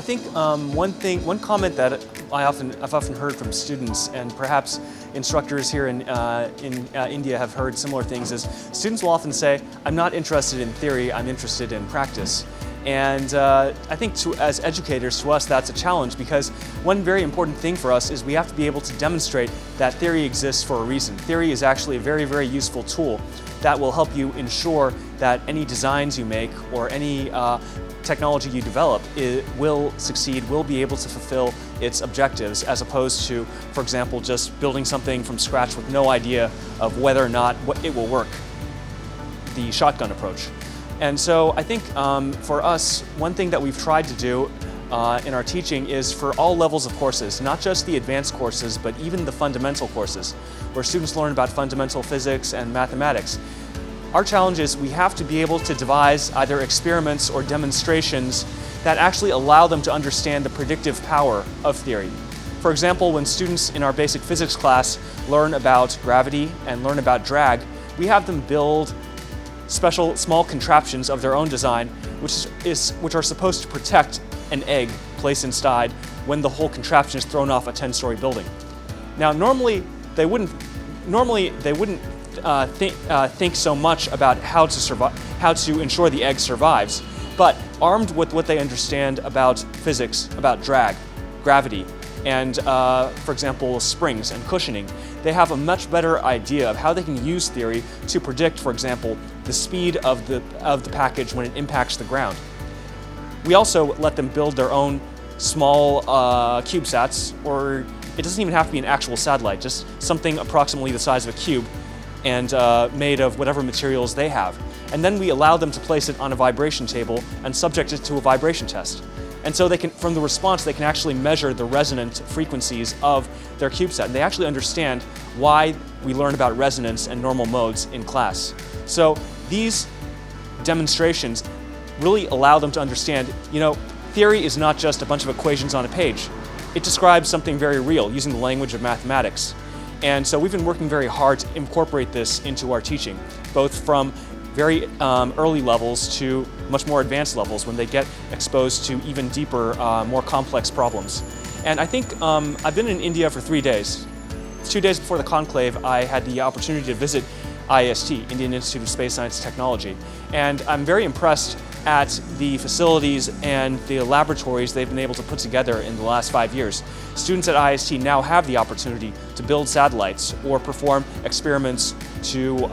think one comment that I've often heard from students, and perhaps instructors here in India have heard similar things, is students will often say, "I'm not interested in theory, I'm interested in practice." And I think as educators, to us, that's a challenge, because one very important thing for us is we have to be able to demonstrate that theory exists for a reason. Theory is actually a very, very useful tool that will help you ensure that any designs you make or any technology you develop will succeed, will be able to fulfill its objectives, as opposed to, for example, just building something from scratch with no idea of whether or not it will work, the shotgun approach. And so I think for us, one thing that we've tried to do in our teaching is for all levels of courses, not just the advanced courses, but even the fundamental courses, where students learn about fundamental physics and mathematics. Our challenge is we have to be able to devise either experiments or demonstrations that actually allow them to understand the predictive power of theory. For example, when students in our basic physics class learn about gravity and learn about drag, we have them build special small contraptions of their own design, which are supposed to protect an egg placed inside when the whole contraption is thrown off a 10-story building. Now, normally they wouldn't think so much about how to ensure the egg survives, but armed with what they understand about physics, about drag, gravity, and for example, springs and cushioning, they have a much better idea of how they can use theory to predict, for example, the speed of the package when it impacts the ground. We also let them build their own small CubeSats, or it doesn't even have to be an actual satellite, just something approximately the size of a cube and made of whatever materials they have. And then we allow them to place it on a vibration table and subject it to a vibration test. And so they can, from the response, they can actually measure the resonant frequencies of their CubeSat. And they actually understand why we learn about resonance and normal modes in class. So these demonstrations really allow them to understand, theory is not just a bunch of equations on a page. It describes something very real using the language of mathematics. And so we've been working very hard to incorporate this into our teaching, both from very early levels to much more advanced levels when they get exposed to even deeper, more complex problems. And I think I've been in India for 3 days. 2 days before the conclave, I had the opportunity to visit IST, Indian Institute of Space Science and Technology. And I'm very impressed at the facilities and the laboratories they've been able to put together in the last 5 years. Students at IST now have the opportunity to build satellites or perform experiments to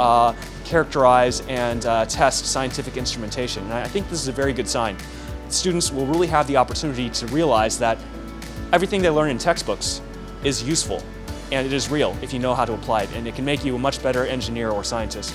characterize and test scientific instrumentation. And I think this is a very good sign. Students will really have the opportunity to realize that everything they learn in textbooks is useful, and it is real if you know how to apply it, and it can make you a much better engineer or scientist.